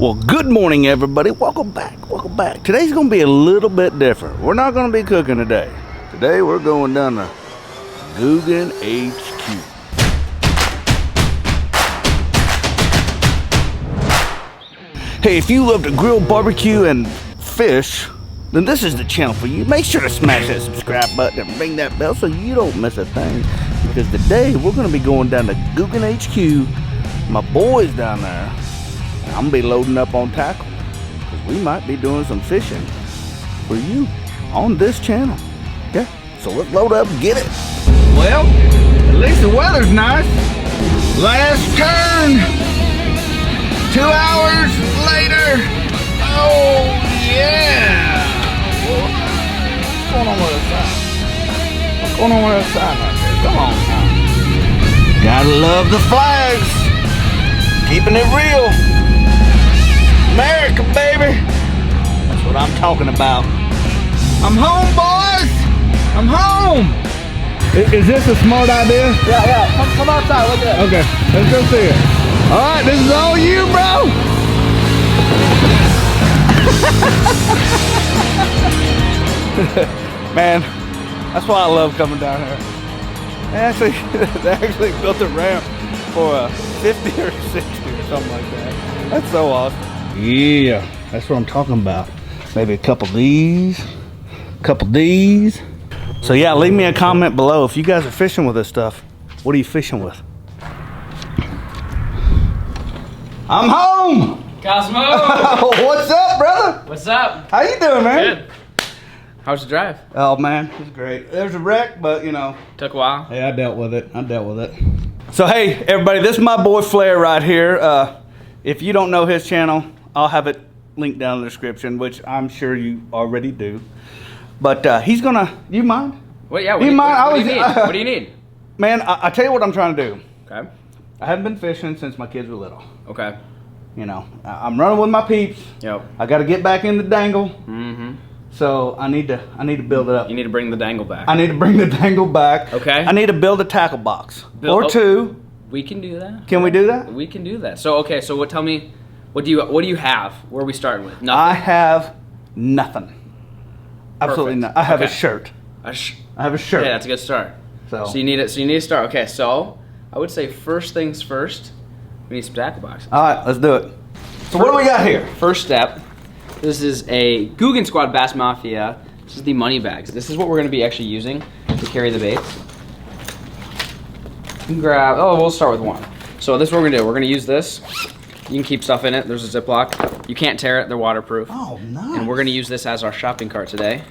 Well, good morning, everybody. Welcome back. Welcome back. Today's going to be a little bit different. We're not going to be cooking today. Today, we're going down to Googan HQ. Hey, if you love to grill, barbecue, and fish, then this is the channel for you. Make sure to smash that subscribe button and ring that bell so you don't miss a thing. Because today, we're going to be going down to Googan HQ. My boy's down there. I'm gonna be loading up on tackle because we might be doing some fishing for you on this channel. Yeah, so let's load up and get it. Well, at least the weather's nice. Last turn. 2 hours later. Oh yeah. What's going on with the side? What's going on with the side right there? Come on now. Gotta love the flags. Keeping it real. America, baby. That's what I'm talking about. I'm home, boys. I'm home. Is this a smart idea? Yeah. Come outside. Look at it. Okay, let's go see it. All right, this is all you, bro. Man, that's why I love coming down here. They actually built a ramp for a 50 or 60 or something like that. That's so awesome. Yeah, that's what I'm talking about. Maybe a couple of these, So yeah, leave me a comment below if you guys are fishing with this stuff. What are you fishing with? I'm home! Kosmo! What's up, brother? What's up? How you doing, man? Good. How's the drive? Oh man, it's great. There's a wreck, but you know. Took a while. Yeah, I dealt with it. So hey, everybody, this is my boy Flair right here. If you don't know his channel, I'll have it linked down in the description, which I'm sure you already do. But he's gonna. You mind? Well, yeah. What do you need? Man, I tell you what I'm trying to do. Okay. I haven't been fishing since my kids were little. Okay. You know, I'm running with my peeps. Yep. I got to get back in the dangle. Mm-hmm. So I need to build it up. You need to bring the dangle back. I need to bring the dangle back. Okay. I need to build a tackle box or two. We can do that. Can we do that? We can do that. So okay. So tell me, what do you have? Where are we starting with? Nothing. I have nothing. Absolutely Perfect. not. I have Okay. a shirt. I have a shirt. Yeah, that's a good start. So you need it. So you need to start. Okay. So I would say first things first. We need some tackle boxes. All right, let's do it. So what do we got here? First step. This is a Googan Squad Bass Mafia. This is the money bags. This is what we're going to be actually using to carry the baits. You can grab. Oh, we'll start with one. So this is what we're going to do. We're going to use this. You can keep stuff in it. There's a Ziploc. You can't tear it. They're waterproof. Oh, nice. And we're going to use this as our shopping cart today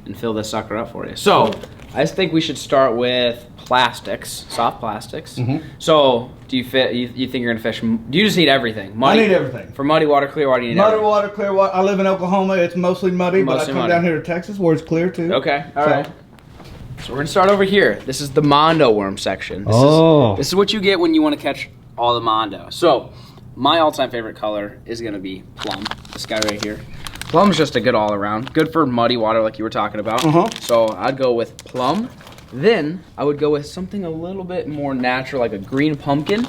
and fill this sucker up for you. So I just think we should start with plastics, soft plastics. Mm-hmm. So do you think you're gonna fish? Do you just need everything? Muddy? I need everything. For muddy water, clear water, you need muddy everything. water, clear water. I live in Oklahoma. It's mostly muddy, but I come muddy. down here to Texas where it's clear too. Okay, all right. So we're gonna start over here. This is the Mondo worm section. This is what you get when you want to catch all the Mondo. So my all-time favorite color is gonna be plum. This guy right here. Plum is just a good all-around. Good for muddy water, like you were talking about. So I'd go with plum. Then I would go with something a little bit more natural, like a green pumpkin.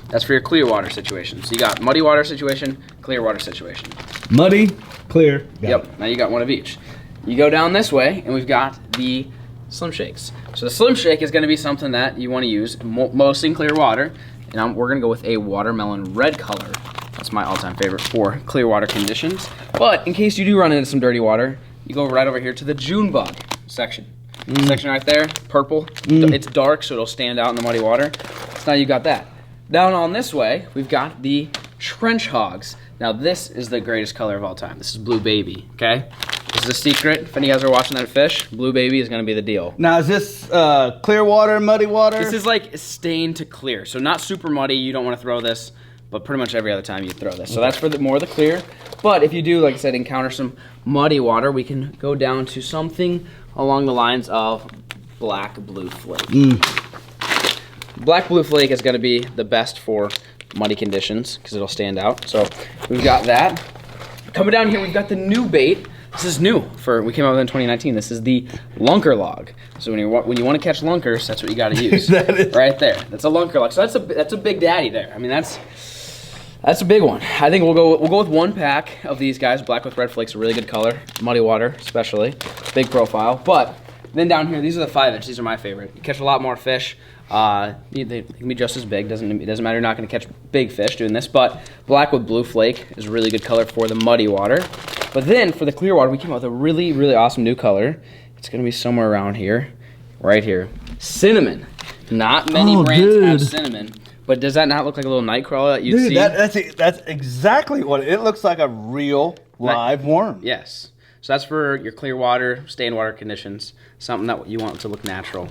That's for your clear water situation. So you got muddy water situation, clear water situation. Muddy, clear. Yep, now you got one of each. You go down this way, and we've got the Slim Shakes. So the Slim Shake is gonna be something that you wanna use mostly in clear water. And we're gonna go with a watermelon red color. That's my all-time favorite for clear water conditions. But in case you do run into some dirty water, you go right over here to the June bug section. Section right there, purple. It's dark, so it'll stand out in the muddy water. So now you got that. Down on this way, we've got the trench hogs. Now this is the greatest color of all time. This is Blue Baby, okay? This is a secret. If any of you guys are watching that fish, Blue Baby is gonna be the deal. Now is this clear water, muddy water? This is like stained to clear. So not super muddy, you don't wanna throw this, but pretty much every other time you throw this. So that's for more of the clear. But if you do, like I said, encounter some muddy water, we can go down to something along the lines of Black Blue Flake. Black Blue Flake is gonna be the best for muddy conditions because it'll stand out. So we've got that. Coming down here, we've got the new bait. This is new. We came out with it in 2019. This is the lunker log. So when you want to catch lunkers, that's what you got to use. That is right there. That's a lunker log. So that's a big daddy there. I mean, That's a big one. I think we'll go with 1 pack of these guys. Black with red flakes, a really good color. Muddy water, especially. Big profile. But then down here, these are the 5-inch. These are my favorite. You catch a lot more fish. They can be just as big. It doesn't matter. You're not going to catch big fish doing this. But black with blue flake is a really good color for the muddy water. But then for the clear water, we came out with a really, really awesome new color. It's going to be somewhere around here, right here. Cinnamon. Not many brands have cinnamon. But does that not look like a little night crawler that you'd see? That's exactly what it looks like. A real live worm. Yes. So that's for your clear water, stay in water conditions. Something that you want to look natural.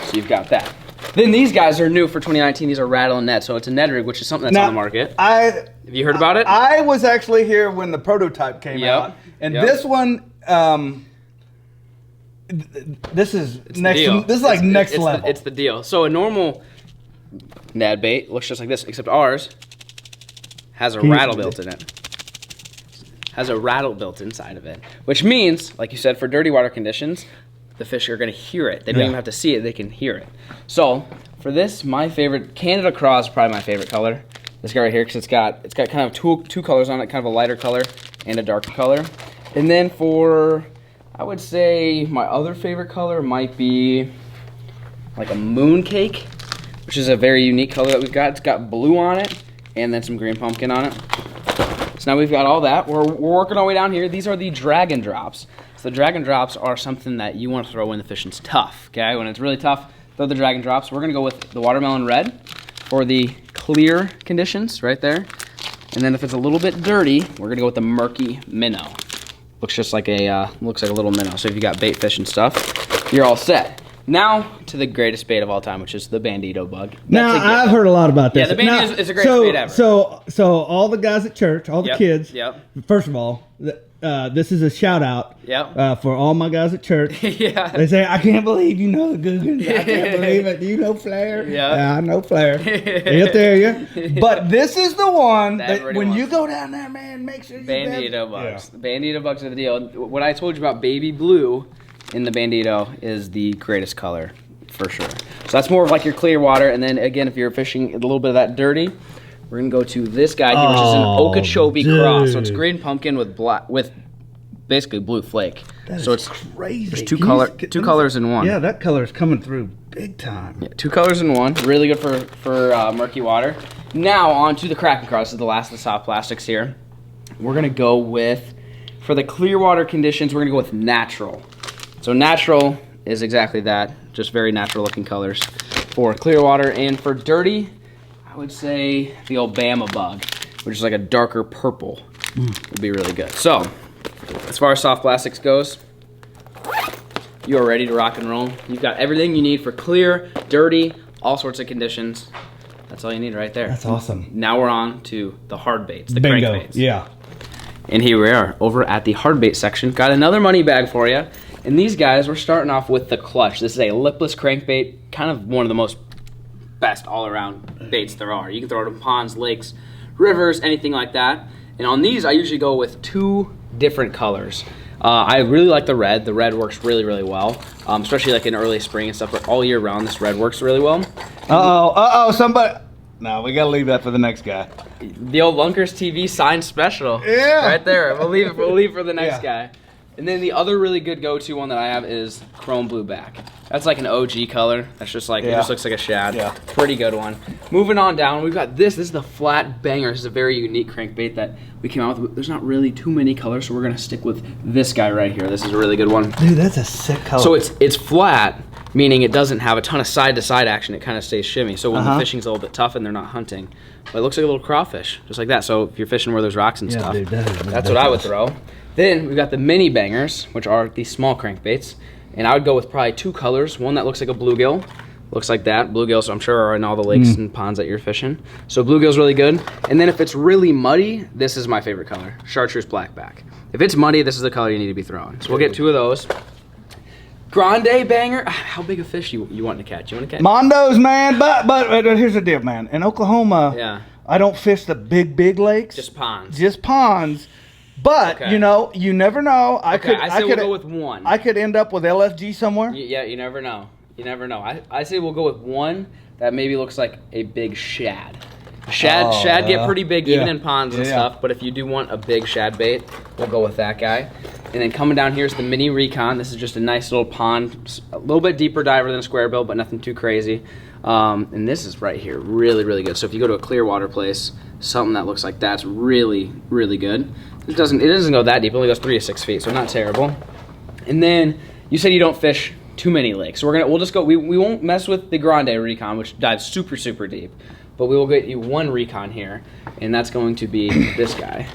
So you've got that. Then these guys are new for 2019. These are rattle and net. So it's a net rig, which is something that's on the market. Have you heard about it? I was actually here when the prototype came out. And this one, this is next level. It's the deal. So a normal Nad bait looks just like this, except ours has a rattle built in it. Has a rattle built inside of it, which means, like you said, for dirty water conditions, the fish are going to hear it. They don't even have to see it; they can hear it. So for this, my favorite Canada Craw is probably my favorite color. This guy right here, because it's got kind of two colors on it, kind of a lighter color and a darker color. And then for, I would say my other favorite color might be like a moon cake, which is a very unique color that we've got. It's got blue on it and then some green pumpkin on it. So now we've got all that. We're working our way down here. These are the dragon drops. So the dragon drops are something that you want to throw when the fishing's tough, okay? When it's really tough, throw the dragon drops. We're gonna go with the watermelon red for the clear conditions right there. And then if it's a little bit dirty, we're gonna go with the murky minnow. Looks just like a little minnow. So if you got bait fish and stuff, you're all set. Now to the greatest bait of all time, which is the bandito bug. Now I've heard a lot about this. Yeah, the bandito is the greatest bait ever. So all the guys at church, all the kids. Yep. First of all, this is a shout out. Yep. For all my guys at church. Yeah. They say, I can't believe you know the Googans. I can't believe it. Do you know Flair? Yeah, I know Flair. He'll tell you. But this is the one that when you go down there, man, make sure you bandito bugs. Yeah. The bandito bugs are the deal. What I told you about baby blue in the bandito is the greatest color for sure. So that's more of like your clear water. And then again, if you're fishing a little bit of that dirty, we're gonna go to this guy here, which is an Okeechobee cross. So it's green pumpkin with basically blue flake. So it's crazy. There's two colors in one. Yeah, that color is coming through big time. Yeah, 2 colors in one. Really good for murky water. Now on to the Kraken cross. This is the last of the soft plastics here. We're gonna go with, for the clear water conditions, we're gonna go with natural. So natural is exactly that, just very natural looking colors for clear water. And for dirty, I would say the Obama bug, which is like a darker purple, would be really good. So as far as soft plastics goes, you are ready to rock and roll. You've got everything you need for clear, dirty, all sorts of conditions. That's all you need right there. That's awesome. Now we're on to the hard baits, the Bingo. crank baits. Yeah. And here we are over at the hard bait section. Got another money bag for you. And these guys, we're starting off with the clutch. This is a lipless crankbait, kind of one of the most best all-around baits there are. You can throw it in ponds, lakes, rivers, anything like that. And on these, I usually go with 2 different colors. I really like the red. The red works really, really well, especially like in early spring and stuff. But all year round, this red works really well. Somebody. No, we gotta leave that for the next guy. The old Lunkers TV signed special. Yeah. Right there. We'll leave it for the next guy. And then the other really good go-to one that I have is chrome blue back. That's like an OG color. That's just like, it just looks like a shad. Yeah. Pretty good one. Moving on down, we've got this. This is the flat banger. This is a very unique crankbait that we came out with. There's not really too many colors, so we're gonna stick with this guy right here. This is a really good one. Dude, that's a sick color. So it's flat, meaning it doesn't have a ton of side-to-side action. It kind of stays shimmy. So when the fishing's a little bit tough and they're not hunting, but it looks like a little crawfish, just like that. So if you're fishing where there's rocks and stuff, dude, that's what I would throw. Then we've got the mini bangers, which are these small crankbaits. And I would go with probably 2 colors. One that looks like a bluegill. Looks like that. Bluegills, I'm sure, are in all the lakes and ponds that you're fishing. So bluegill's really good. And then if it's really muddy, this is my favorite color. Chartreuse blackback. If it's muddy, this is the color you need to be throwing. So we'll get 2 of those. Grande banger. How big a fish you want to catch? You want to catch? Mondos, man. But here's the deal, man. In Oklahoma, I don't fish the big lakes. Just ponds. Just ponds. But you know, you never know. I could we'll go with 1. I could end up with LFG somewhere. Yeah, you never know. You never know. I say we'll go with 1 that maybe looks like a big shad. A Shad get pretty big even Yeah. in ponds and stuff, but if you do want a big shad bait, we'll go with that guy. And then coming down here is the mini Recon. This is just a nice little pond, a little bit deeper diver than a square bill, but nothing too crazy. And this is right here, really, really good. So if you go to a clear water place, something that looks like that's really, really good. It doesn't go that deep. It only goes 3 to 6 feet, so not terrible. And then you said you don't fish too many lakes, so we'll just go. We won't mess with the Grande Recon, which dives super, super deep. But we will get you one Recon here, and that's going to be this guy.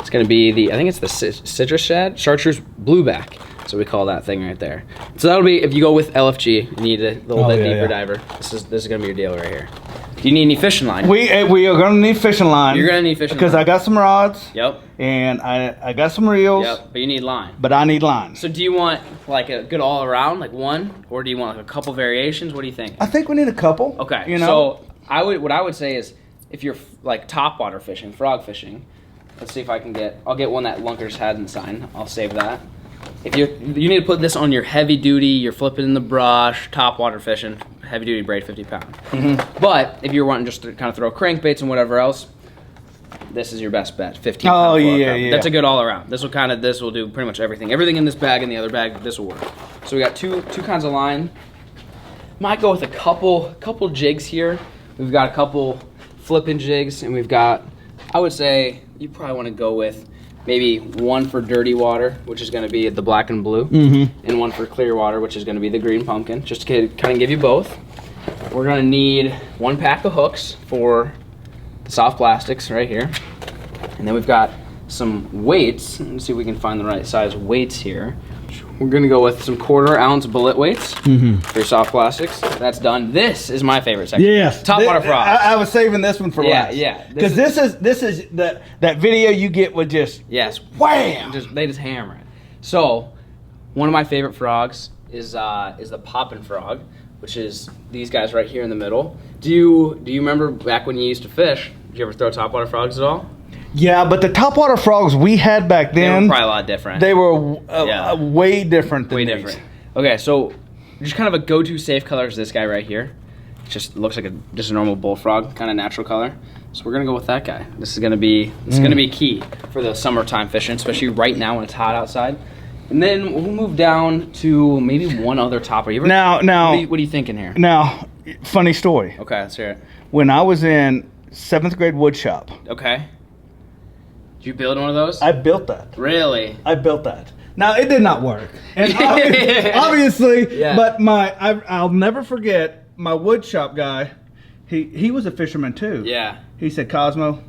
It's going to be I think it's the citrus shad, chartreuse blueback. So we call that thing right there. So that'll be, if you go with LFG, you need a little bit deeper diver. This is going to be your deal right here. Do you need any fishing line? We are going to need fishing line. You're going to need fishing line. Because I got some rods. Yep. And I got some reels. Yep, but you need line. But I need line. So do you want like a good all around, like one? Or do you want like a couple variations? What do you think? I think we need a couple. Okay, you know? So what I would say is, if you're like topwater fishing, frog fishing, let's see if I'll get one that Lunkers had in sign. I'll save that. If you need to put this on your heavy duty, you're flipping in the brush, topwater fishing, heavy duty braid 50 pound. Mm-hmm. But if you're wanting just to kind of throw crankbaits and whatever else, this is your best bet. 15 pound. Oh yeah. That's a good all around. This will do pretty much everything. Everything in this bag and the other bag, this will work. So we got two kinds of line. Might go with a couple jigs here. We've got a couple flipping jigs, and we've got, I would say you probably want to go with maybe one for dirty water, which is going to be the black and blue, and one for clear water, which is going to be the green pumpkin, just to kind of give you both. We're going to need one pack of hooks for the soft plastics right here. And then we've got some weights. Let's see if we can find the right size weights here. We're going to go with some 1/4 ounce bullet weights for your soft plastics. That's done. This is my favorite section. Yes. Topwater frogs. I was saving this one for last. Yeah. Because this is that video you get with just wham. They just hammer it. So one of my favorite frogs is the poppin' frog, which is these guys right here in the middle. Do you remember back when you used to fish? Did you ever throw topwater frogs at all? Yeah, but the topwater frogs we had back then, They were probably a lot different. They were way different than way these. different. Okay, so just kind of a go-to safe color is this guy right here. It just looks like just a normal bullfrog, kind of natural color. So we're gonna go with that guy. This is gonna be key for the summertime fishing, especially right now when it's hot outside. And then we'll move down to maybe one other topper. Now, what are you thinking here? Now, funny story. Okay, let's hear it. When I was in 7th grade wood shop. Okay. Did you build one of those? I built that. Really? I built that. Now it did not work, and obviously, but I'll never forget my wood shop guy. He was a fisherman too. Yeah. He said, "Kosmo,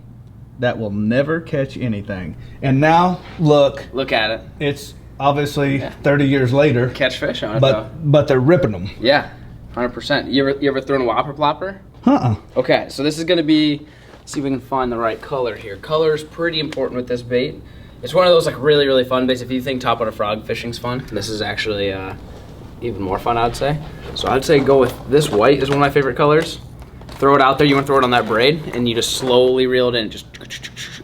that will never catch anything." And now look at it. It's obviously 30 years later. Catch fish on it though. But they're ripping them. Yeah, 100%. You ever thrown a whopper plopper? Okay, so this is gonna be. Let's see if we can find the right color here. Color is pretty important with this bait. It's one of those like really, really fun baits. If you think topwater frog fishing's fun, this is actually even more fun, I'd say. So I'd say go with this white is one of my favorite colors. Throw it out there. You want to throw it on that braid, and you just slowly reel it in, just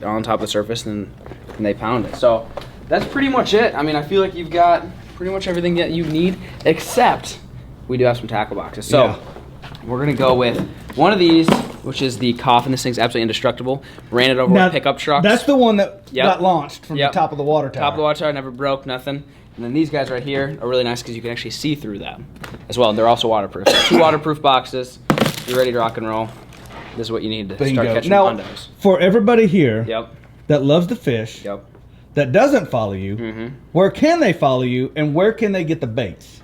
on top of the surface, and they pound it. So that's pretty much it. I mean, I feel like you've got pretty much everything that you need, except we do have some tackle boxes. So we're gonna go with one of these, which is the Coffin. This thing's absolutely indestructible. Ran it over with pickup trucks. That's the one that got launched from the top of the water tower. Top of the water tower, never broke, nothing. And then these guys right here are really nice because you can actually see through them as well. They're also waterproof. So 2 waterproof boxes. You're ready to rock and roll. This is what you need to start catching condos. For everybody here that loves to fish, that doesn't follow you, where can they follow you and where can they get the baits?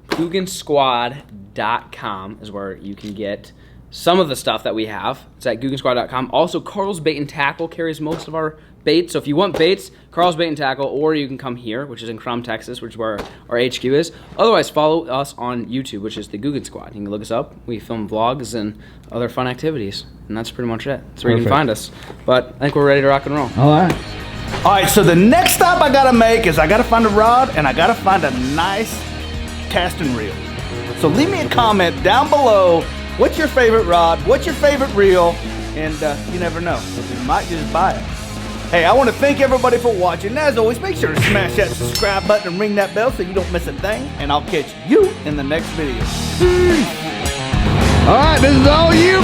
Googansquad.com is where you can get some of the stuff that we have. It's at Googansquad.com. Also, Carl's Bait and Tackle carries most of our baits. So if you want baits, Carl's Bait and Tackle, or you can come here, which is in Crum, Texas, which is where our HQ is. Otherwise, follow us on YouTube, which is the Googan Squad. You can look us up. We film vlogs and other fun activities. And that's pretty much it. That's where you can find us. But I think we're ready to rock and roll. All right, so the next stop I gotta make is I gotta find a rod and I gotta find a nice casting reel. So leave me a comment down below. What's your favorite rod? What's your favorite reel? And you never know. You might just buy it. Hey, I want to thank everybody for watching. And as always, make sure to smash that subscribe button and ring that bell so you don't miss a thing. And I'll catch you in the next video. Peace. All right, this is all you,